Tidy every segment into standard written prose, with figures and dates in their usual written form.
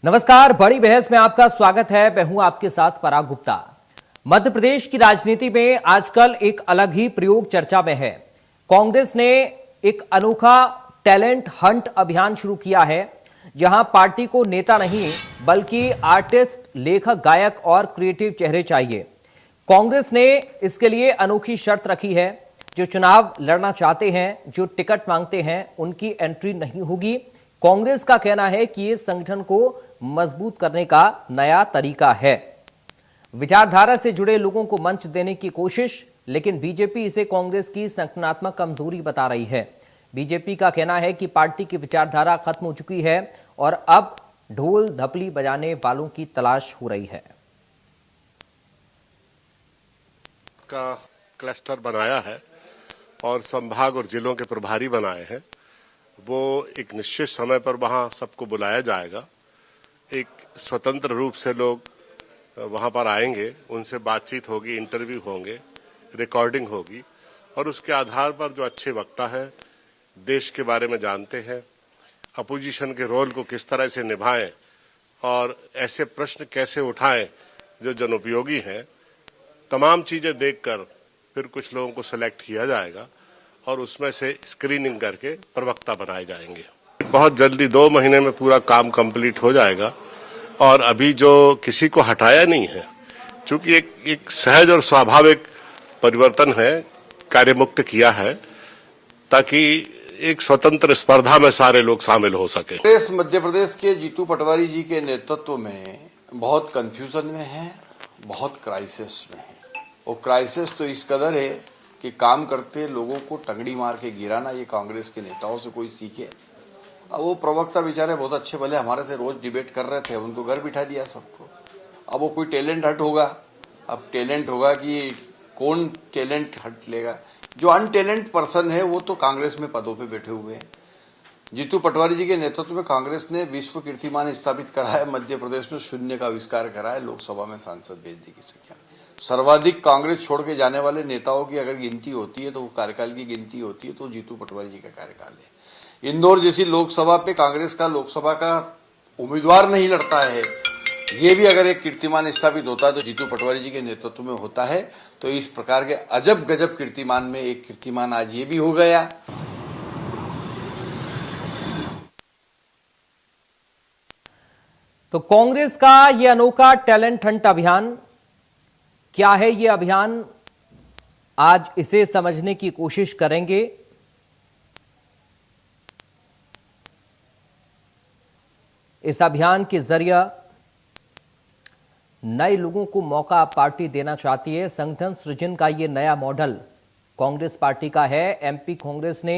नमस्कार, बड़ी बहस में आपका स्वागत है। मैं हूं आपके साथ पराग गुप्ता। मध्य प्रदेश की राजनीति में आजकल एक अलग ही प्रयोग चर्चा में है। कांग्रेस ने एक अनोखा टैलेंट हंट अभियान शुरू किया है, जहां पार्टी को नेता नहीं बल्कि आर्टिस्ट, लेखक, गायक और क्रिएटिव चेहरे चाहिए। कांग्रेस ने इसके लिए अनोखी शर्त रखी है। जो चुनाव लड़ना चाहते हैं, जो टिकट मांगते हैं, उनकी एंट्री नहीं होगी। कांग्रेस का कहना है कि ये संगठन को मजबूत करने का नया तरीका है। विचारधारा से जुड़े लोगों को मंच देने की कोशिश, लेकिन बीजेपी इसे कांग्रेस की संगठनात्मक कमजोरी बता रही है। बीजेपी का कहना है कि पार्टी की विचारधारा खत्म हो चुकी है और अब ढोल धपली बजाने वालों की तलाश हो रही है। का क्लस्टर बनाया है और संभाग और जिलों के प्रभारी बनाए हैं। वो एक निश्चित समय पर वहां सबको बुलाया जाएगा। एक स्वतंत्र रूप से लोग वहां पर आएंगे, उनसे बातचीत होगी, इंटरव्यू होंगे, रिकॉर्डिंग होगी और उसके आधार पर जो अच्छे वक्ता हैं, देश के बारे में जानते हैं, अपोजिशन के रोल को किस तरह से निभाएं और ऐसे प्रश्न कैसे उठाएं जो जनोपयोगी हैं, तमाम चीजें देखकर फिर कुछ लोगों को सिलेक्ट किया जाएगा और उसमें से स्क्रीनिंग करके प्रवक्ता बनाए जाएंगे। बहुत जल्दी 2 महीने में पूरा काम कंप्लीट हो जाएगा और अभी जो किसी को हटाया नहीं है, चूंकि एक सहज और स्वाभाविक परिवर्तन है, कार्यमुक्त किया है ताकि एक स्वतंत्र स्पर्धा में सारे लोग शामिल हो सके। मध्य प्रदेश के जीतू पटवारी जी के नेतृत्व में बहुत कंफ्यूजन में है, बहुत क्राइसिस में है। वो क्राइसिस तो इस कदर है कि काम करते लोगों को टंगड़ी मार के गिराना, ये कांग्रेस के नेताओं से कोई सीखे। अब वो प्रवक्ता बेचारे बहुत अच्छे भले हमारे से रोज डिबेट कर रहे थे, उनको घर बिठा दिया सबको। अब वो कोई टैलेंट हट होगा, अब टैलेंट होगा कि कौन टैलेंट हट लेगा। जो अनटैलेंट पर्सन है वो तो कांग्रेस में पदों पे बैठे हुए हैं। जीतू पटवारी जी के नेतृत्व में कांग्रेस ने विश्व कीर्तिमान स्थापित करा है। मध्य प्रदेश में शून्य का आविष्कार करा है लोकसभा में सांसद भेजने की संख्या में। सर्वाधिक कांग्रेस छोड़ के जाने वाले नेताओं की अगर गिनती होती है तो कार्यकाल की गिनती होती है तो जीतू पटवारी जी का कार्यकाल है। इंदौर जैसी लोकसभा पे कांग्रेस का लोकसभा का उम्मीदवार नहीं लड़ता है, ये भी अगर एक कीर्तिमान स्थापित होता है तो जीतू पटवारी जी के नेतृत्व में होता है। तो इस प्रकार के अजब गजब कीर्तिमान में एक कीर्तिमान आज ये भी हो गया। तो कांग्रेस का यह अनोखा टैलेंट हंट अभियान क्या है? यह अभियान आज इसे समझने की कोशिश करेंगे। इस अभियान के जरिए नए लोगों को मौका पार्टी देना चाहती है। संगठन सृजन का यह नया मॉडल कांग्रेस पार्टी का है। एमपी कांग्रेस ने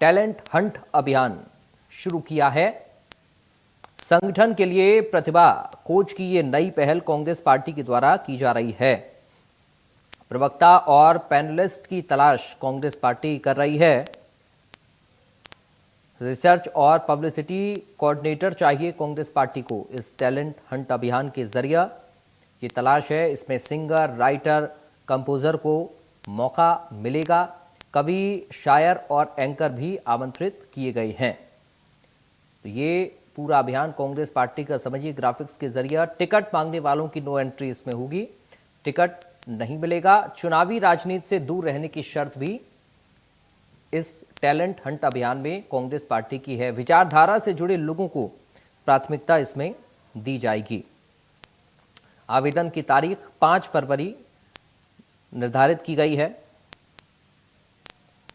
टैलेंट हंट अभियान शुरू किया है। संगठन के लिए प्रतिभा खोज की यह नई पहल कांग्रेस पार्टी के द्वारा की जा रही है। प्रवक्ता और पैनलिस्ट की तलाश कांग्रेस पार्टी कर रही है। रिसर्च और पब्लिसिटी कोऑर्डिनेटर चाहिए कांग्रेस पार्टी को। इस टैलेंट हंट अभियान के जरिए ये तलाश है। इसमें सिंगर, राइटर, कंपोजर को मौका मिलेगा। कवि, शायर और एंकर भी आमंत्रित किए गए हैं। तो ये पूरा अभियान कांग्रेस पार्टी का समझिए ग्राफिक्स के जरिए। टिकट मांगने वालों की नो एंट्री इसमें होगी, टिकट नहीं मिलेगा। चुनावी राजनीति से दूर रहने की शर्त भी इस टैलेंट हंट अभियान में कांग्रेस पार्टी की है। विचारधारा से जुड़े लोगों को प्राथमिकता इसमें दी जाएगी। आवेदन की तारीख 5 फरवरी निर्धारित की गई है।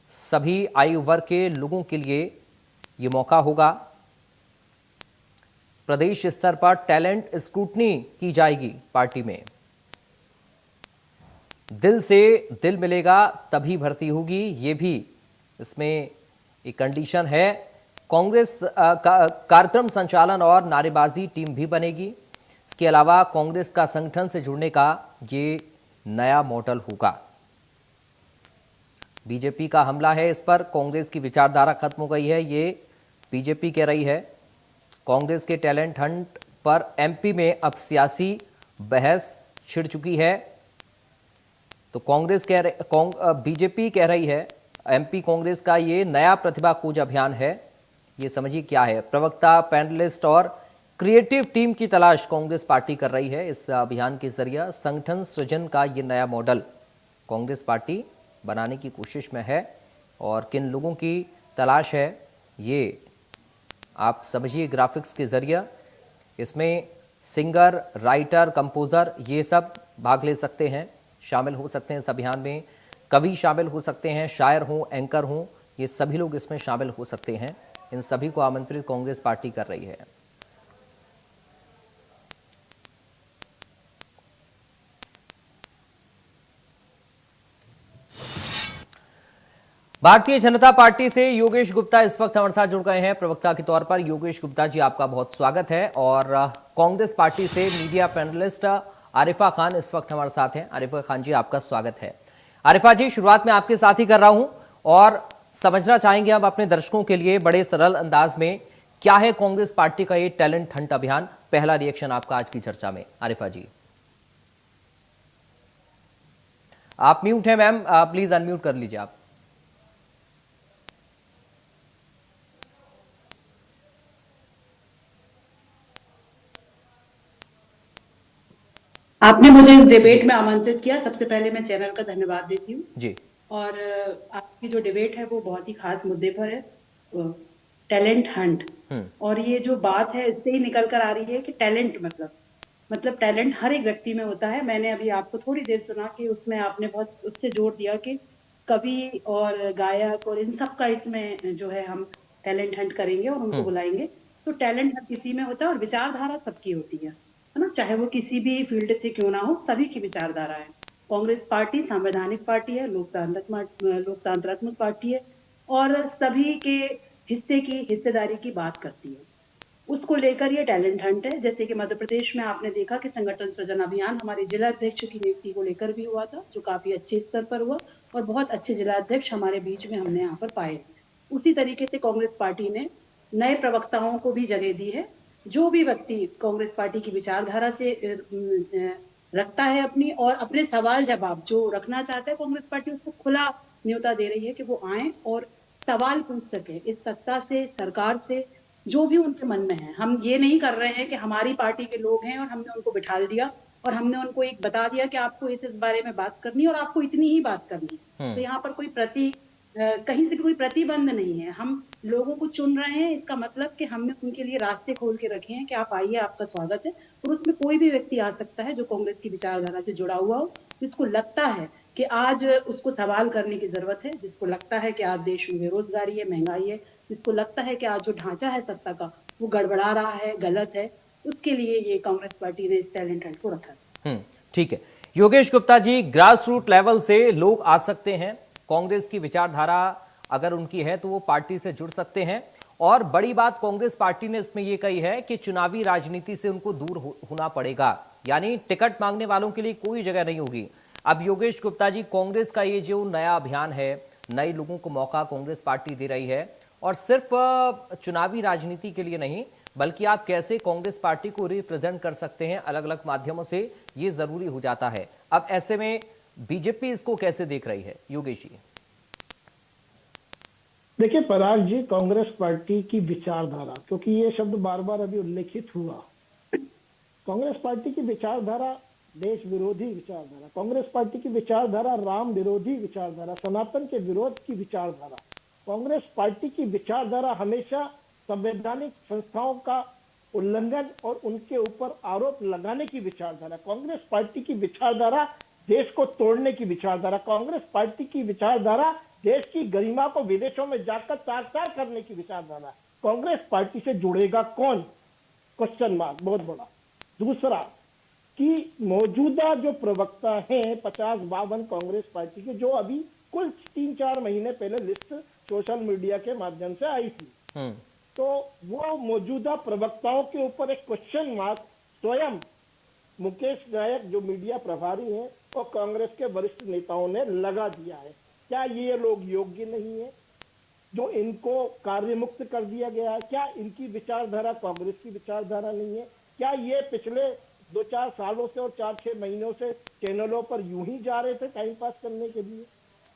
सभी आयु वर्ग के लोगों के लिए यह मौका होगा। प्रदेश स्तर पर टैलेंट स्क्रूटनी की जाएगी पार्टी में। दिल से दिल मिलेगा तभी भर्ती होगी, ये भी इसमें एक कंडीशन है। कांग्रेस कार्यक्रम संचालन और नारेबाजी टीम भी बनेगी। इसके अलावा कांग्रेस का संगठन से जुड़ने का ये नया मॉडल होगा। बीजेपी का हमला है इस पर। कांग्रेस की विचारधारा खत्म हो गई है, ये बीजेपी कह रही है। कांग्रेस के टैलेंट हंट पर एमपी में अब सियासी बहस छिड़ चुकी है। तो बीजेपी कह रही है एमपी कांग्रेस का ये नया प्रतिभा खोज अभियान है। ये समझिए क्या है। प्रवक्ता, पैनलिस्ट और क्रिएटिव टीम की तलाश कांग्रेस पार्टी कर रही है। इस अभियान के जरिए संगठन सृजन का ये नया मॉडल कांग्रेस पार्टी बनाने की कोशिश में है और किन लोगों की तलाश है ये आप समझिए ग्राफिक्स के जरिए। इसमें सिंगर, राइटर, कंपोजर ये सब भाग ले सकते हैं, शामिल हो सकते हैं इस अभियान में। कवि शामिल हो सकते हैं, शायर हों, एंकर हों, ये सभी लोग इसमें शामिल हो सकते हैं। इन सभी को आमंत्रित कांग्रेस पार्टी कर रही है। भारतीय जनता पार्टी से योगेश गुप्ता इस वक्त हमारे साथ जुड़ गए हैं प्रवक्ता के तौर पर। योगेश गुप्ता जी, आपका बहुत स्वागत है। और कांग्रेस पार्टी से मीडिया पैनलिस्ट आरिफा खान इस वक्त हमारे साथ हैं। आरिफा खान जी, आपका स्वागत है। आरिफा जी, शुरुआत में आपके साथ ही कर रहा हूं और समझना चाहेंगे हम अपने दर्शकों के लिए बड़े सरल अंदाज में, क्या है कांग्रेस पार्टी का ये टैलेंट हंट अभियान? पहला रिएक्शन आपका आज की चर्चा में, आरिफा जी। आप म्यूट है मैम, प्लीज अनम्यूट कर लीजिए आप। आपने मुझे डिबेट में आमंत्रित किया, सबसे पहले मैं चैनल का धन्यवाद देती हूँ जी। और आपकी जो डिबेट है वो बहुत ही खास मुद्दे पर है, टैलेंट हंट। और ये जो बात है इससे ही निकल कर आ रही है कि टैलेंट मतलब टैलेंट हर एक व्यक्ति में होता है। मैंने अभी आपको थोड़ी देर सुना कि उसमें आपने बहुत उससे जोर दिया कि कवि और गायक और इन सब का इसमें जो है हम टैलेंट हंट करेंगे और उनको बुलाएंगे। तो टैलेंट हर किसी में होता है और विचारधारा सबकी होती है ना, चाहे वो किसी भी फील्ड से क्यों ना हो, सभी की विचारधारा है। कांग्रेस पार्टी संवैधानिक पार्टी है, लोकतांत्रात्मक पार्टी है और सभी के हिस्सेदारी की बात करती है। उसको लेकर ये टैलेंट हंट है। जैसे कि मध्य प्रदेश में आपने देखा कि संगठन सृजन अभियान हमारे जिला अध्यक्ष की नियुक्ति को लेकर भी हुआ था, जो काफी अच्छे स्तर पर हुआ और बहुत अच्छे जिला अध्यक्ष हमारे बीच में हमने यहाँ पर पाए। उसी तरीके से कांग्रेस पार्टी ने नए प्रवक्ताओं को भी जगह दी है। जो भी व्यक्ति कांग्रेस पार्टी की विचारधारा से रखता है अपनी और अपने सवाल जवाब जो रखना चाहता है, कांग्रेस पार्टी उसको खुला न्योता दे रही है कि वो आए और सवाल पूछ सके इस सत्ता से, सरकार से, जो भी उनके मन में है। हम ये नहीं कर रहे हैं कि हमारी पार्टी के लोग हैं और हमने उनको बिठा दिया और हमने उनको एक बता दिया कि आपको इस बारे में बात करनी और आपको इतनी ही बात करनी है। तो यहाँ पर कोई कहीं से कोई प्रतिबंध नहीं है। हम लोगों को चुन रहे हैं, इसका मतलब कि हमने उनके लिए रास्ते खोल के रखे हैं कि आप आइए, आपका स्वागत है। और उसमें कोई भी व्यक्ति आ सकता है जो कांग्रेस की विचारधारा से जुड़ा हुआ हो, जिसको लगता है कि आज उसको सवाल करने की जरूरत है, जिसको लगता है कि आज देश में बेरोजगारी है, महंगाई है, जिसको लगता है कि आज जो ढांचा है सत्ता का वो गड़बड़ा रहा है, गलत है, उसके लिए ये कांग्रेस पार्टी ने इस टैलेंट हंट को रखा। ठीक है Yogesh Gupta ji, grass root level से लोग आ सकते हैं, कांग्रेस की विचारधारा अगर उनकी है तो वो पार्टी से जुड़ सकते हैं। और बड़ी बात कांग्रेस पार्टी ने इसमें ये कही है कि चुनावी राजनीति से उनको दूर होना पड़ेगा, यानी टिकट मांगने वालों के लिए कोई जगह नहीं होगी। अब योगेश गुप्ता जी, कांग्रेस का ये जो नया अभियान है, नए लोगों को मौका कांग्रेस पार्टी दे रही है और सिर्फ चुनावी राजनीति के लिए नहीं, बल्कि आप कैसे कांग्रेस पार्टी को रिप्रेजेंट कर सकते हैं अलग अलग माध्यमों से, ये जरूरी हो जाता है। अब ऐसे में बीजेपी इसको कैसे देख रही है, योगेश जी? देखिए पराग जी, कांग्रेस पार्टी की विचारधारा, क्योंकि ये शब्द बार बार अभी उल्लेखित हुआ, कांग्रेस पार्टी की विचारधारा देश विरोधी विचारधारा, कांग्रेस पार्टी की विचारधारा राम विरोधी विचारधारा, सनातन के विरोध की विचारधारा, कांग्रेस पार्टी की विचारधारा हमेशा संवैधानिक संस्थाओं का उल्लंघन और उनके ऊपर आरोप लगाने की विचारधारा, कांग्रेस पार्टी की विचारधारा देश को तोड़ने की विचारधारा, कांग्रेस पार्टी की विचारधारा देश की गरिमा को विदेशों में जाकर तार-तार करने की विचारधारा। कांग्रेस पार्टी से जुड़ेगा कौन? क्वेश्चन मार्क बहुत बड़ा। दूसरा कि मौजूदा जो प्रवक्ता हैं 50-52 कांग्रेस पार्टी के, जो अभी कुल 3-4 महीने पहले लिस्ट सोशल मीडिया के माध्यम से आई थी, तो वो मौजूदा प्रवक्ताओं के ऊपर एक क्वेश्चन मार्क स्वयं मुकेश नायक जो मीडिया प्रभारी हैं और कांग्रेस के वरिष्ठ नेताओं ने लगा दिया है। क्या ये लोग योग्य नहीं है जो इनको कार्य मुक्त कर दिया गया है? क्या इनकी विचारधारा कांग्रेस की विचारधारा नहीं है? क्या ये पिछले 2-4 सालों से और 4-6 महीनों से चैनलों पर यूं ही जा रहे थे टाइम पास करने के लिए?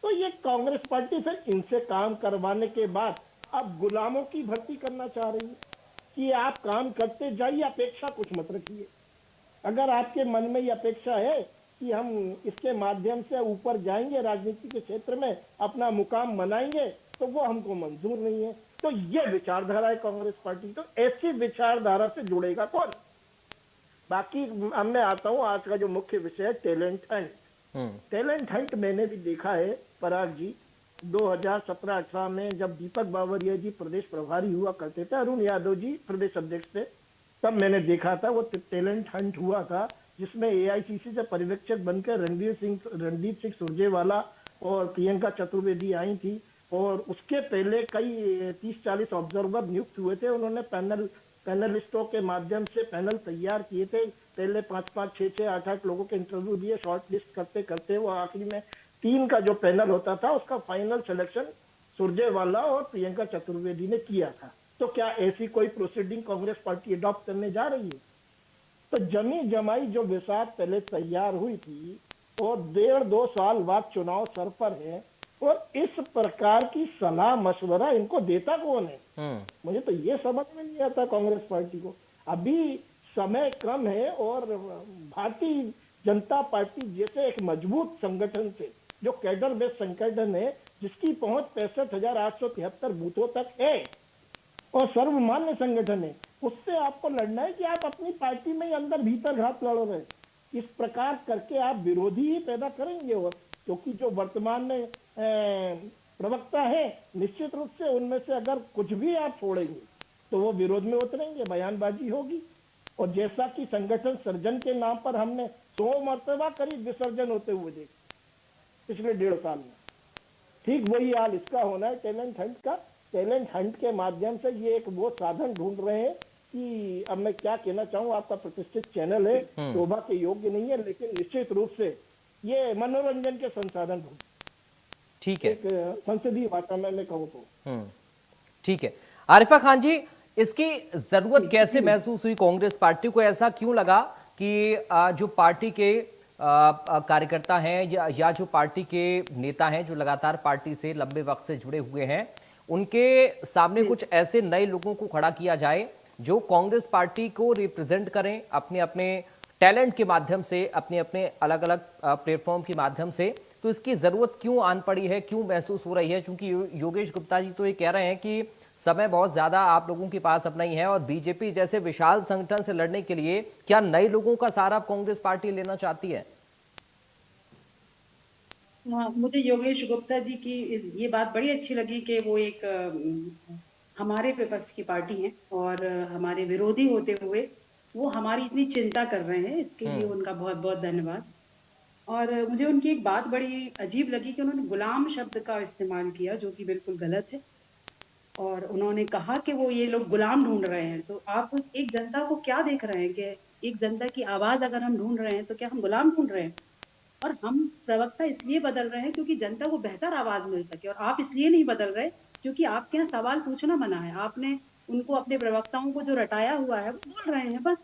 तो ये कांग्रेस पार्टी से इनसे काम करवाने के बाद अब गुलामों की भर्ती करना चाह रही है। कि आप काम करते जाइए, अपेक्षा कुछ मत रखिए। अगर आपके मन में ये अपेक्षा है कि हम इसके माध्यम से ऊपर जाएंगे, राजनीति के क्षेत्र में अपना मुकाम बनाएंगे, तो वो हमको मंजूर नहीं है। तो ये विचारधारा है कांग्रेस पार्टी। तो ऐसी विचारधारा से जुड़ेगा कौन? बाकी अब मैं आता हूँ, आज का जो मुख्य विषय है टैलेंट हंट। टैलेंट हंट मैंने भी देखा है पराग जी, 2017-18 में जब दीपक बावरिया जी प्रदेश प्रभारी हुआ करते थे, अरुण यादव जी प्रदेश अध्यक्ष थे, तब मैंने देखा था वो टैलेंट हंट हुआ था, जिसमें एआईसीसी से पर्यवेक्षक बनकर रणदीप सिंह सुरजेवाला और प्रियंका चतुर्वेदी आई थी। और उसके पहले कई 30-40 ऑब्जर्वर नियुक्त हुए थे। उन्होंने पैनलिस्टों के माध्यम से पैनल तैयार किए थे। पहले 5-5, 6-6, 8-8 लोगों के इंटरव्यू दिए। शॉर्ट लिस्ट करते करते वो आखिरी में 3 का जो पैनल होता था, उसका फाइनल सिलेक्शन सुरजेवाला और प्रियंका चतुर्वेदी ने किया था। तो क्या ऐसी कोई प्रोसीडिंग कांग्रेस पार्टी अडॉप्ट करने जा रही है? तो जमी जमाई जो विसात पहले तैयार हुई थी और 1.5-2 साल बाद चुनाव सर पर है, और इस प्रकार की सलाह मशवरा इनको देता कौन है? मुझे तो ये समझ में नहीं आता कांग्रेस पार्टी को। अभी समय कम है और भारतीय जनता पार्टी जैसे एक मजबूत संगठन से, जो कैडर बेस्ड संगठन है, जिसकी पहुंच 65,873 बूथों तक है और सर्वमान्य संगठन है, उससे आपको लड़ना है कि आप अपनी पार्टी में ही अंदर भीतर घात लड़ रहे हैं। इस प्रकार करके आप विरोधी ही पैदा करेंगे। और क्योंकि जो वर्तमान में प्रवक्ता है, निश्चित रूप से उनमें से अगर कुछ भी आप छोड़ेंगे तो वो विरोध में उतरेंगे, बयानबाजी होगी। और जैसा कि संगठन सर्जन के नाम पर हमने 100 मरतबा करीब विसर्जन होते हुए देखे पिछले 1.5 साल में, ठीक वही हाल इसका होना है टैलेंट हंट का। टैलेंट हंट के माध्यम से ये एक वो साधन ढूंढ रहे हैं कि अब मैं क्या कहना चाहूँ, आपका प्रतिष्ठित चैनल है, शोभा के योग्य नहीं है, लेकिन निश्चित रूप से ये मनोरंजन के संसाधन ढूंढ, ठीक है, एक संसदीय वातावरण में कहूँ तो। ठीक है। आरिफा खान जी, इसकी जरूरत कैसे महसूस हुई कांग्रेस पार्टी को? ऐसा क्यों लगा कि जो पार्टी के कार्यकर्ता हैं या जो पार्टी के नेता हैं, जो लगातार पार्टी से लंबे वक्त से जुड़े हुए हैं, उनके सामने कुछ ऐसे नए लोगों को खड़ा किया जाए जो कांग्रेस पार्टी को रिप्रेजेंट करें अपने अपने टैलेंट के माध्यम से, अपने अपने अलग अलग प्लेटफॉर्म के माध्यम से? तो इसकी जरूरत क्यों आन पड़ी है, क्यों महसूस हो रही है? क्योंकि योगेश गुप्ता जी तो ये कह रहे हैं कि समय बहुत ज्यादा आप लोगों के पास अपना ही है, और बीजेपी जैसे विशाल संगठन से लड़ने के लिए क्या नए लोगों का सहारा कांग्रेस पार्टी लेना चाहती है? मुझे योगेश गुप्ता जी की ये बात बड़ी अच्छी लगी कि वो एक हमारे विपक्ष की पार्टी है और हमारे विरोधी होते हुए वो हमारी इतनी चिंता कर रहे हैं, इसके लिए उनका बहुत बहुत धन्यवाद। और मुझे उनकी एक बात बड़ी अजीब लगी कि उन्होंने गुलाम शब्द का इस्तेमाल किया, जो कि बिल्कुल गलत है। और उन्होंने कहा कि वो ये लोग गुलाम ढूंढ रहे हैं। तो आप एक जनता को क्या देख रहे हैं कि एक जनता की आवाज अगर हम ढूंढ रहे हैं तो क्या हम गुलाम ढूंढ रहे हैं? और हम प्रवक्ता इसलिए बदल रहे हैं क्योंकि जनता को बेहतर आवाज मिल सके, और आप इसलिए नहीं बदल रहे क्योंकि आपके यहाँ सवाल पूछना मना है। आपने उनको, अपने प्रवक्ताओं को जो रटाया हुआ है, वो बोल रहे हैं बस,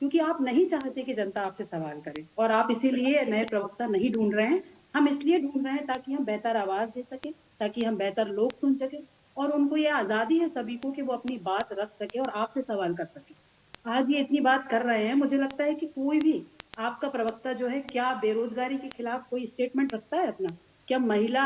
क्योंकि आप नहीं चाहते कि जनता आपसे सवाल करे, और आप इसीलिए नए प्रवक्ता नहीं ढूंढ रहे हैं। हम इसलिए ढूंढ रहे हैं ताकि हम बेहतर आवाज दे सके, ताकि हम बेहतर लोग सुन सके, और उनको ये आजादी है सभी को कि वो अपनी बात रख सके और आपसे सवाल कर सके। आज ये इतनी बात कर रहे हैं, मुझे लगता है कि कोई भी आपका प्रवक्ता जो है, क्या बेरोजगारी के खिलाफ कोई स्टेटमेंट रखता है अपना? क्या महिला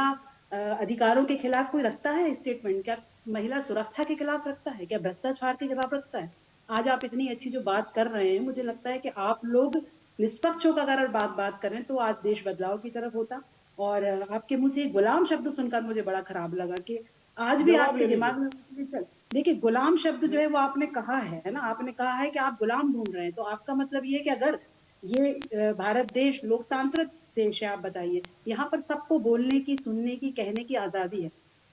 अधिकारों के खिलाफ कोई रखता है स्टेटमेंट? क्या महिला सुरक्षा के खिलाफ रखता है? क्या भ्रष्टाचार के खिलाफ रखता है? आज आप इतनी अच्छी जो बात कर रहे हैं, मुझे लगता है कि आप लोग निष्पक्ष होकर अगर बात करें तो आज देश बदलाव की तरफ होता। और आपके मुंह से गुलाम शब्द सुनकर मुझे बड़ा खराब लगा कि आज भी आपके दिमाग में चल। देखिए, गुलाम शब्द जो है वो आपने कहा है ना, आपने कहा है कि आप गुलाम ढूंढ रहे हैं, तो आपका मतलब ये है कि अगर ये भारत देश लोकतांत्रिक देश है, आप बताइए, यहाँ पर सबको बोलने की, सुनने की, कहने की आजादी है।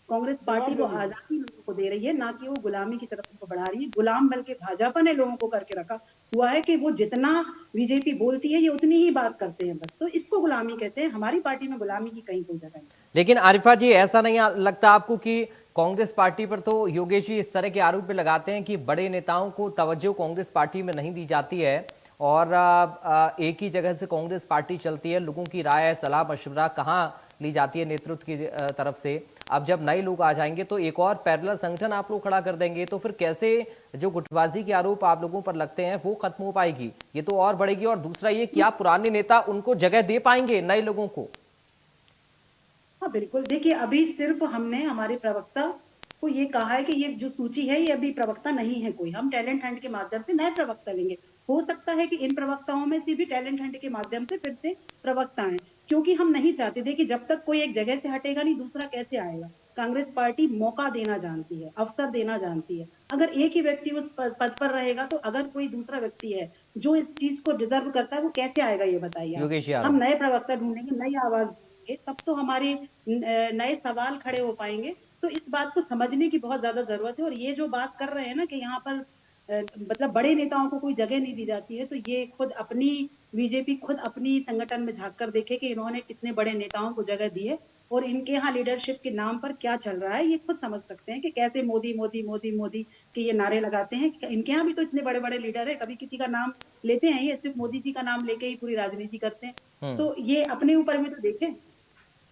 कांग्रेस पार्टी वो आजादी लोगों को दे रही है, ना कि वो गुलामी की तरफ को बढ़ा रही है। गुलाम बल्कि भाजपा ने लोगों को करके रखा हुआ है कि वो जितना बीजेपी बोलती है ये उतनी ही बात करते हैं बस। तो इसको गुलामी कहते हैं। हमारी पार्टी में गुलामी की कहीं कोई जगह नहीं। लेकिन आरिफा जी, ऐसा नहीं लगता आपको कि कांग्रेस पार्टी पर तो योगेश जी इस तरह के आरोप लगाते हैं कि बड़े नेताओं को तवज्जो कांग्रेस पार्टी में नहीं दी जाती है और एक ही जगह से कांग्रेस पार्टी चलती है, लोगों की राय, सलाह, मशवरा कहाँ ली जाती है नेतृत्व की तरफ से? अब जब नए लोग आ जाएंगे तो एक और पैरेलल संगठन आप लोग खड़ा कर देंगे, तो फिर कैसे जो गुटबाजी के आरोप आप लोगों पर लगते हैं वो खत्म हो पाएगी? ये तो और बढ़ेगी। और दूसरा ये, क्या पुराने नेता उनको जगह दे पाएंगे नए लोगों को? हाँ बिल्कुल, देखिए अभी सिर्फ हमने हमारे प्रवक्ता को ये कहा है कि ये जो सूची है ये अभी प्रवक्ता नहीं है कोई, हम टैलेंट हंट के माध्यम से नए प्रवक्ता लेंगे। हो सकता है कि इन प्रवक्ताओं में से भी टैलेंट हंट के माध्यम से फिर से प्रवक्ता आए, क्योंकि हम नहीं चाहते थे कि जब तक कोई एक जगह से हटेगा नहीं दूसरा कैसे आएगा। कांग्रेस पार्टी मौका देना जानती है, अवसर देना जानती है। अगर एक ही व्यक्ति उस पद पर रहेगा तो अगर कोई दूसरा व्यक्ति है जो इस चीज को डिजर्व करता है वो कैसे आएगा, ये बताइए आप। योगेश यादव। हम नए प्रवक्ता ढूंढेंगे, नई आवाज देंगे, तब तो हमारे नए सवाल खड़े हो पाएंगे। तो इस बात को समझने की बहुत ज्यादा जरूरत है। और ये जो बात कर रहे हैं ना कि यहाँ पर मतलब बड़े नेताओं को कोई जगह नहीं दी जाती है, तो ये खुद अपनी बीजेपी खुद अपनी संगठन में झांक कर देखे कि इन्होंने कितने बड़े नेताओं को जगह दी है और इनके यहाँ लीडरशिप के नाम पर क्या चल रहा है। ये खुद समझ सकते हैं कि कैसे मोदी मोदी मोदी मोदी के ये नारे लगाते हैं। इनके यहाँ भी तो इतने बड़े बड़े लीडर है, कभी किसी का नाम लेते हैं? ये सिर्फ मोदी जी का नाम लेके ही पूरी राजनीति करते हैं। तो ये अपने ऊपर में तो देखें।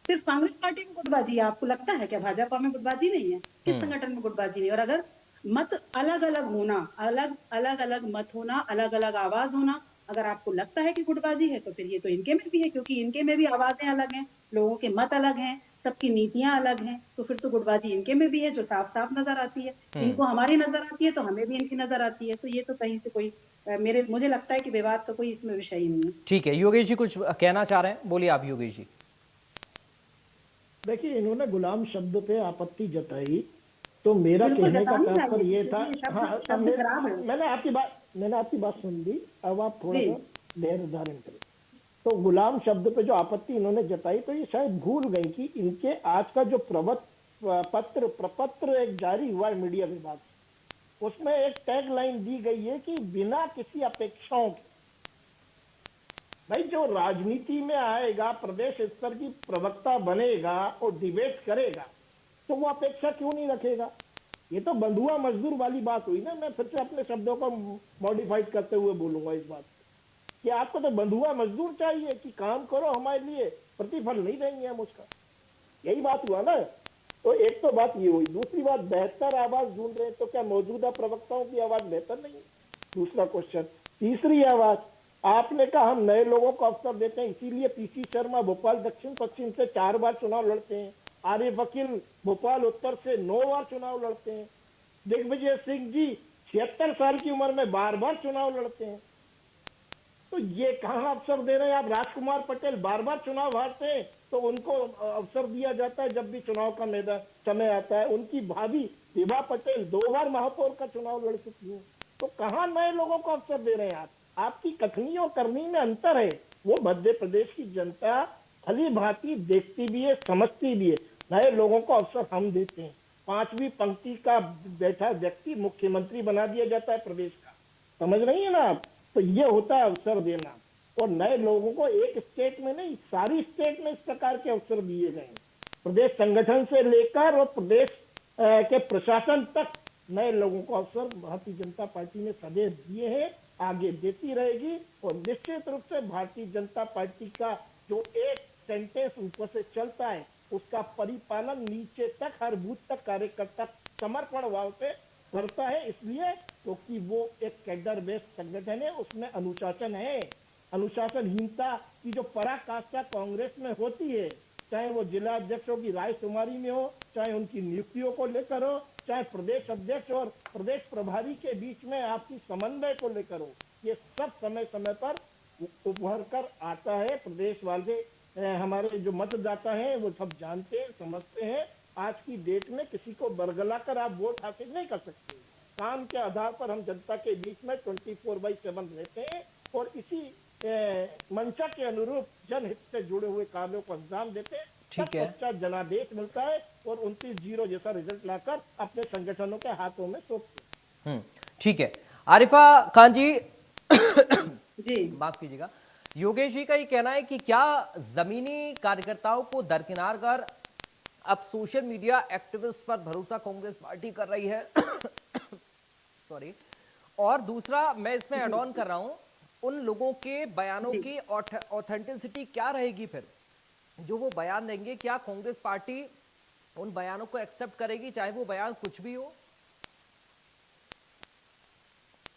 सिर्फ कांग्रेस पार्टी में गुटबाजी है, आपको लगता है क्या भाजपा में गुटबाजी नहीं है? किस संगठन में गुटबाजी नहीं? और अगर मत अलग अलग होना, अलग अलग अलग मत होना, अलग अलग आवाज होना, अगर आपको लगता है कि गुटबाजी है तो फिर ये तो इनके में भी है, क्योंकि इनके में भी आवाजें अलग हैं, लोगों के मत अलग हैं, सबकी नीतियां अलग हैं। तो फिर तो गुटबाजी इनके में भी है जो साफ साफ नजर आती है। इनको हमारी नजर आती है तो हमें भी इनकी नजर आती है। तो ये तो कहीं से कोई मुझे लगता है कि विवाद का कोई इसमें विषय ही नहीं है। ठीक है, योगेश जी कुछ कहना चाह रहे हैं, बोलिए आप योगेश जी। देखिए, इन्होंने गुलाम शब्द पे आपत्ति जताई, तो मेरा बिल्कुल कहने का जतानी तात्पर्य चाहिए, ये था। क्योंकि ये हाँ, शब्द खराब है। मैंने आपकी बात सुन ली, अब आप थोड़ा जी। सा धैर्य धारण करें। तो गुलाम शब्द पे जो आपत्ति इन्होंने जताई, तो ये शायद भूल गई कि इनके आज का जो प्रपत्र एक जारी हुआ है मीडिया विभाग से, उसमें एक टैग लाइन दी गई है कि बिना किसी अपेक्षाओं के। भाई, जो राजनीति में आएगा, प्रदेश स्तर की प्रवक्ता बनेगा और डिबेट करेगा, तो वो अपेक्षा क्यों नहीं रखेगा? ये तो बंधुआ मजदूर वाली बात हुई ना। मैं फिर से अपने शब्दों को मॉडिफाइड करते हुए बोलूंगा इस बात कि आपको तो बंधुआ मजदूर चाहिए कि काम करो हमारे लिए, प्रतिफल नहीं देंगे हम उसका। यही बात हुआ ना। तो एक तो बात ये हुई। दूसरी बात, बेहतर आवाज ढूंढ रहे हैं, तो क्या मौजूदा प्रवक्ताओं की आवाज बेहतर नहीं है? दूसरा क्वेश्चन। तीसरी आवाज, आपने कहा हम नए लोगों को अवसर देते हैं, इसीलिए पीसी शर्मा भोपाल दक्षिण पश्चिम से 4 बार चुनाव लड़ते हैं, आरिफ वकील भोपाल उत्तर से 9 बार चुनाव लड़ते हैं, दिग्विजय सिंह जी 76 साल की उम्र में बार बार चुनाव लड़ते हैं। तो ये कहाँ अवसर दे रहे हैं आप? राजकुमार पटेल बार बार चुनाव हारते हैं तो उनको अवसर दिया जाता है जब भी चुनाव का मैदान समय आता है। उनकी भाभी विभा पटेल 2 बार महापौर का चुनाव लड़ चुकी है। तो कहाँ नए लोगों को अवसर दे रहे हैं आप? आपकी कथनी और करनी में अंतर है। वो मध्य प्रदेश की जनता भली भांति देखती भी है, समझती भी है। नए लोगों को अवसर हम देते हैं। 5वीं पंक्ति का बैठा व्यक्ति मुख्यमंत्री बना दिया जाता है प्रदेश का। समझ रही है ना आप? तो ये होता है अवसर देना। और नए लोगों को एक स्टेट में नहीं, सारी स्टेट में इस प्रकार के अवसर दिए गए हैं। प्रदेश संगठन से लेकर और प्रदेश के प्रशासन तक नए लोगों को अवसर भारतीय जनता पार्टी ने सदैव दिए हैं, आगे देती रहेगी। और निश्चित रूप से भारतीय जनता पार्टी का जो एक सेंटेंस ऊपर से चलता है, उसका परिपालन नीचे तक, हर बूथ तक कार्यकर्ता समर्पण भाव से करता है। इसलिए क्योंकि वो एक कैडर बेस्ड संगठन है, उसमें अनुशासन है। अनुशासनहीनता की जो पराकाष्ठा कांग्रेस में होती है, चाहे वो जिला अध्यक्षों की रायशुमारी में हो, चाहे उनकी नियुक्तियों को लेकर हो, चाहे प्रदेश अध्यक्ष और प्रदेश प्रभारी के बीच में आपसी समन्वय को लेकर हो, ये सब समय समय पर उभर कर आता है। प्रदेश वाले हमारे जो मतदाता हैं वो सब जानते हैं, समझते हैं। आज की डेट में किसी को बरगला कर आप वोट हासिल नहीं कर सकते। काम के आधार पर हम जनता के बीच में 24/7 रहते हैं और इसी मंशा के अनुरूप जनहित से जुड़े हुए कार्यों को अंजाम देते हैं। ठीक है। अच्छा जनादेश मिलता है और 29-0 जैसा रिजल्ट लाकर अपने संगठनों के हाथों में सौंपते हैं। ठीक है। आरिफा खान जी जी माफ कीजिएगा, योगेश जी का ये कहना है कि क्या जमीनी कार्यकर्ताओं को दरकिनार कर अब सोशल मीडिया एक्टिविस्ट पर भरोसा कांग्रेस पार्टी कर रही है? सॉरी। और दूसरा मैं इसमें ऐड ऑन कर रहा हूं, उन लोगों के बयानों की ऑथेंटिसिटी क्या रहेगी? फिर जो वो बयान देंगे, क्या कांग्रेस पार्टी उन बयानों को एक्सेप्ट करेगी, चाहे वो बयान कुछ भी हो?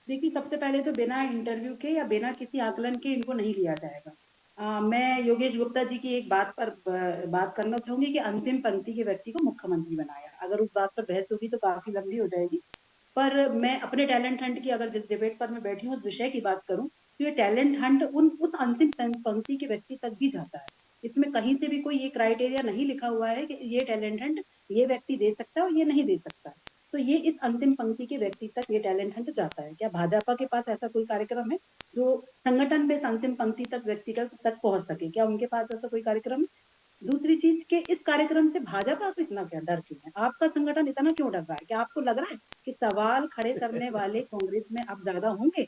देखिए, सबसे पहले तो बिना इंटरव्यू के या बिना किसी आकलन के इनको नहीं लिया जाएगा। मैं योगेश गुप्ता जी की एक बात पर बात करना चाहूंगी कि अंतिम पंक्ति के व्यक्ति को मुख्यमंत्री बनाया। अगर उस बात पर बहस होगी तो काफी लंबी हो जाएगी, पर मैं अपने टैलेंट हंट की, अगर जिस डिबेट पर मैं बैठी हूँ उस विषय की बात करूं, तो ये टैलेंट हंट उन उस अंतिम पंक्ति के व्यक्ति तक भी जाता है। इसमें कहीं से भी कोई ये क्राइटेरिया नहीं लिखा हुआ है कि ये टैलेंट हंट ये व्यक्ति दे सकता है और ये नहीं दे सकता है। तो ये इस अंतिम पंक्ति के व्यक्ति तक ये टैलेंट हंट जाता है। क्या भाजपा के पास ऐसा कोई कार्यक्रम है जो संगठन में इस अंतिम पंक्ति तक व्यक्तिगत तक पहुंच सके? क्या उनके पास ऐसा कोई कार्यक्रम है? दूसरी चीज के इस कार्यक्रम से भाजपा को इतना क्या डर क्यों है? आपका संगठन इतना क्यों डर रहा है? क्या आपको लग रहा है कि सवाल खड़े करने वाले कांग्रेस में अब ज्यादा होंगे?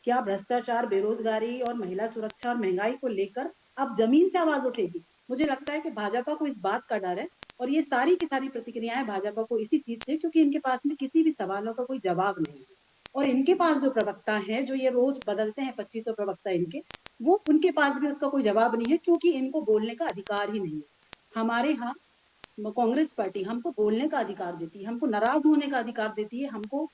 क्या भ्रष्टाचार, बेरोजगारी और महिला सुरक्षा और महंगाई को लेकर अब जमीन से आवाज उठेगी? मुझे लगता है कि भाजपा को इस बात का डर है, और ये सारी की सारी प्रतिक्रियाएं भाजपा को इसी चीज से, क्योंकि इनके पास में किसी भी सवालों का कोई जवाब नहीं है। और इनके पास जो प्रवक्ता हैं, जो ये रोज बदलते हैं 2500 प्रवक्ता इनके, वो उनके पास भी उसका कोई जवाब नहीं है, क्योंकि इनको बोलने का अधिकार ही नहीं है। हमारे यहाँ कांग्रेस पार्टी हमको बोलने का अधिकार देती है, हमको नाराज होने का अधिकार देती है, हमको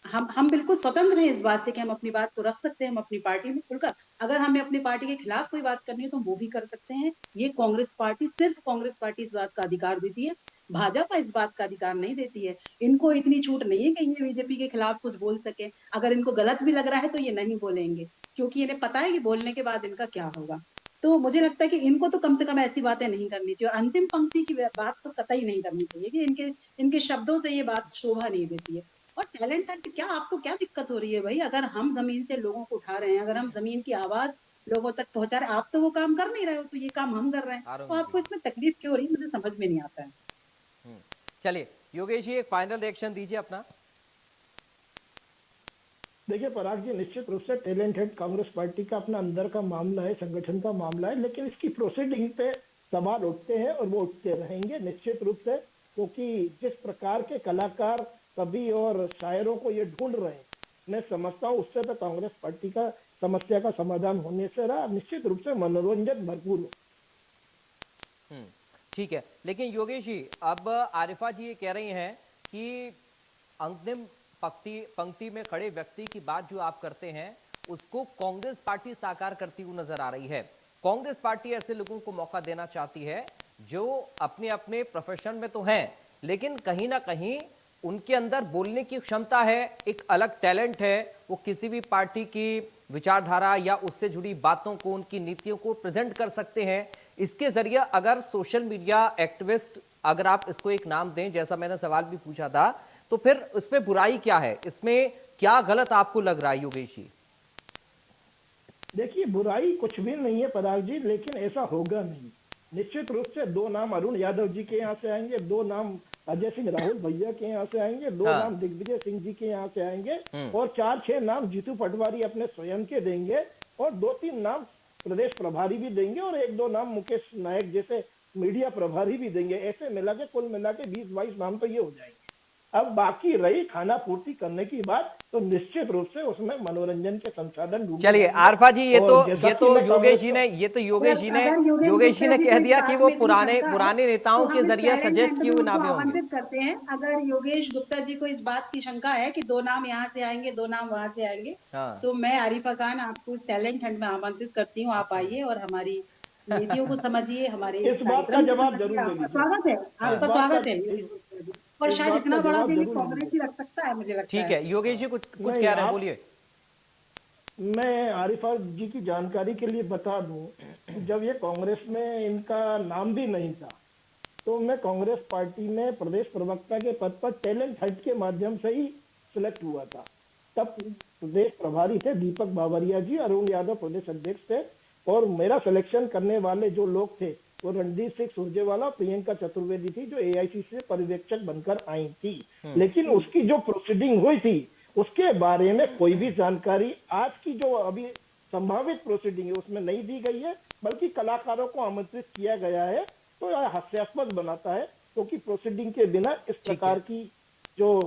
हम बिल्कुल स्वतंत्र हैं इस बात से कि हम अपनी बात को रख सकते हैं, हम अपनी पार्टी में खुलकर, अगर हमें अपनी पार्टी के खिलाफ कोई बात करनी है तो वो भी कर सकते हैं। ये कांग्रेस पार्टी, सिर्फ कांग्रेस पार्टी इस बात का अधिकार देती है, भाजपा इस बात का अधिकार नहीं देती है। इनको इतनी छूट नहीं है कि ये बीजेपी के खिलाफ कुछ बोल सके। अगर इनको गलत भी लग रहा है तो ये नहीं बोलेंगे, क्योंकि इन्हें पता है कि बोलने के बाद इनका क्या होगा। तो मुझे लगता है कि इनको तो कम से कम ऐसी बातें नहीं करनी चाहिए, और अंतिम पंक्ति की बात तो कतई नहीं करनी चाहिए कि इनके शब्दों से ये बात शोभा नहीं देती है। और टैलेंट हंट, क्या आपको क्या दिक्कत हो रही है भाई? अगर हम जमीन से लोगों को उठा रहे हैं, अगर हम जमीन की आवाज लोगों तक पहुंचा रहे हैं, आप तो वो काम कर नहीं रहे हो, तो ये काम हम कर रहे हैं, तो आरंभ आपको इसमें तकलीफ क्यों हो रही है? मुझे समझ में नहीं आता है। चलिए योगेश जी, एक फाइनल रिएक्शन दीजिए अपना। देखिए पराग जी, निश्चित रूप से टैलेंट हंट कांग्रेस पार्टी का अपना अंदर का मामला है, संगठन का मामला है, लेकिन इसकी प्रोसीडिंग पे सवाल उठते हैं और वो उठते रहेंगे निश्चित रूप से, क्योंकि जिस प्रकार के कलाकार, कवि और शायरों को ये ढूंढ रहे हैं, मैं समझता हूँ उससे तो कांग्रेस पार्टी का समस्या का समाधान होने से रहा, निश्चित रूप से मनोरंजन भरपूर हो। ठीक है, लेकिन योगेश जी, अब आरिफा जी ये कह रही हैं कि अंतिम पंक्ति में खड़े व्यक्ति की बात जो आप करते हैं उसको कांग्रेस पार्टी साकार करती हुई नजर आ रही है। कांग्रेस पार्टी ऐसे लोगों को मौका देना चाहती है जो अपने अपने प्रोफेशन में तो हैं, लेकिन कहीं ना कहीं उनके अंदर बोलने की क्षमता है, एक अलग टैलेंट है, वो किसी भी पार्टी की विचारधारा या उससे जुड़ी बातों को, उनकी नीतियों को प्रेजेंट कर सकते हैं। इसके जरिए अगर सोशल मीडिया एक्टिविस्ट, अगर आप इसको एक नाम दें, जैसा मैंने सवाल भी पूछा था, तो फिर इसमें बुराई क्या है? इसमें क्या गलत आपको लग रहा है योगेश जी? देखिए बुराई कुछ भी नहीं है पराग जी, लेकिन ऐसा होगा नहीं। निश्चित रूप से दो नाम अरुण यादव जी के यहाँ से आएंगे, दो नाम अजय सिंह राहुल भैया के यहाँ से आएंगे, दो हाँ। नाम दिग्विजय सिंह जी के यहाँ से आएंगे, और 4-6 नाम जीतू पटवारी अपने स्वयं के देंगे, और 2-3 नाम प्रदेश प्रभारी भी देंगे, और 1-2 नाम मुकेश नायक जैसे मीडिया प्रभारी भी देंगे। ऐसे मिला के कुल मिला के 20-22 नाम तो ये हो जाएंगे। अब बाकी रही खाना पूर्ति करने की बात, तो निश्चित रूप से उसमें मनोरंजन के संसाधन ढूंढने चलिए होंगे। आरफा जी, ये और तो जैसा ये कि तो मैं योगेश जी कांग्रेस ने ये तो योगेश जी ने अगर योगेश जी ने गुप्ता कह जी दिया के कि साथ वो में इतनी पुराने क्षमता है, पुराने नेताओं तो के हम इस जरिए टैलेंट सजेस्ट हंट किए में हुए उनको नामे होंगे। आमंत्रित करते हैं। अगर योगेश गुप्ता जी को इस बात की शंका है कि 2 नाम यहाँ से आएंगे, 2 नाम वहां से आएंगे, हाँ। तो मैं आरिफा खान आपको इस टैलेंट हंट में आमंत्रित करती हूँ। आप आइए और हमारी नीतियों को समझिए, हमारे इस बात का कार्यक्रम को जवाब समझिए। जरूर ले आपका लीजिए। स्वागत है, इस आपका बात का स्वागत है योगेश गुप्ता जी। और इस शायद बात इतना का बड़ा जवाब दिल जरूर ले कांग्रेस लीजिए। ही रख सकता है, मुझे लगता ठीक है। है योगेश जी, कुछ नहीं, कह रहे हैं, आप बोलिए। मैं आरिफा जी की जानकारी के लिए बता दूं, जब ये कांग्रेस में इनका नाम भी नहीं था, तो मैं कांग्रेस पार्टी में प्रदेश प्रवक्ता के पद पर टैलेंट हंट के माध्यम से ही सिलेक्ट हुआ था। तब प्रदेश प्रभारी थे दीपक बावरिया जी, अरुण यादव प्रदेश अध्यक्ष थे, और मेरा सिलेक्शन करने वाले जो लोग थे वो रणदीप सिंह सुरजेवाला, प्रियंका चतुर्वेदी थी, जो एआईसी से पर्यवेक्षक बनकर आई थी। लेकिन उसकी जो प्रोसीडिंग हुई थी उसके बारे में कोई भी जानकारी आज की जो अभी संभावित प्रोसीडिंग है उसमें नहीं दी गई है, बल्कि कलाकारों को आमंत्रित किया गया है। तो यह हास्यास्पद बनाता है, क्योंकि प्रोसीडिंग के बिना इस प्रकार की जो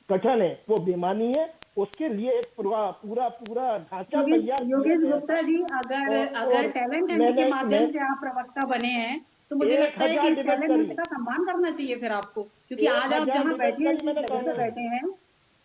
गठन है वो बेमानी है। उसके लिए एक पूरा ढांचा तैयार किया योगेश गया गुप्ता था। जी, अगर टैलेंट हंट के माध्यम से आप प्रवक्ता बने हैं, तो मुझे लगता है कि 1000 डिबेट टैलेंट करी। का सम्मान करना चाहिए फिर आपको, क्योंकि आज आप 1000 जहाँ डिबेट बैठे हैं, करी मैंने जिस जगह पे कांग्रेस बैठे हैं,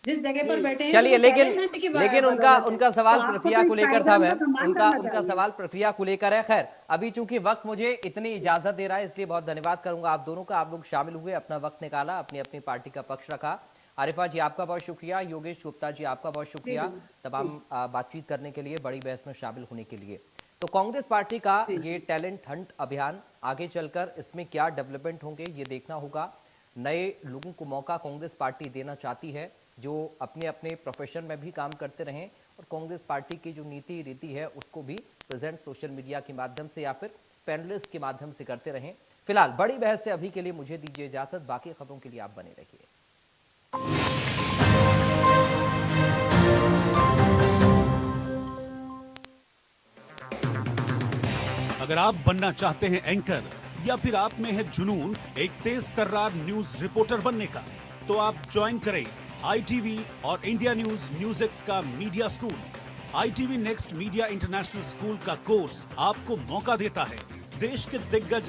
जिस जगह पर बैठे हैं, चलिए, वो लेकिन टैलेंट हंट की लेकिन बदौलत है। उनका सवाल तो आपको प्रक्रिया तो को इस लेकर था कार्यक्रम का मैम, सम्मान उनका करना उनका चाहिए। सवाल प्रक्रिया को लेकर है। खैर, अभी चूंकि वक्त मुझे इतनी इजाजत दे रहा है, इसलिए बहुत धन्यवाद करूंगा आप दोनों का। आप लोग शामिल हुए, अपना वक्त निकाला, अपनी अपनी पार्टी का पक्ष रखा। आरिफा जी आपका बहुत शुक्रिया, योगेश गुप्ता जी आपका बहुत शुक्रिया तमाम बातचीत करने के लिए, बड़ी बहस में शामिल होने के लिए। तो कांग्रेस पार्टी का ये टैलेंट हंट अभियान आगे चलकर इसमें क्या डेवलपमेंट होंगे ये देखना होगा। नए लोगों को मौका कांग्रेस पार्टी देना चाहती है, जो अपने अपने प्रोफेशन में भी काम करते रहें और कांग्रेस पार्टी की जो नीति रीति है उसको भी प्रेजेंट सोशल मीडिया के माध्यम से या फिर पैनलिस्ट के माध्यम से करते रहें। फिलहाल बड़ी बहस से अभी के लिए मुझे दीजिए इजाजत, बाकी खबरों के लिए आप बने रहिए। अगर आप बनना चाहते हैं एंकर या फिर आप में है जुनून एक तेज तर्रार न्यूज रिपोर्टर बनने का, तो आप ज्वाइन करें ITV और इंडिया न्यूज एक्स का media school. ITV next media international school का कोर्स आपको मौका देता है देश के दिग्गज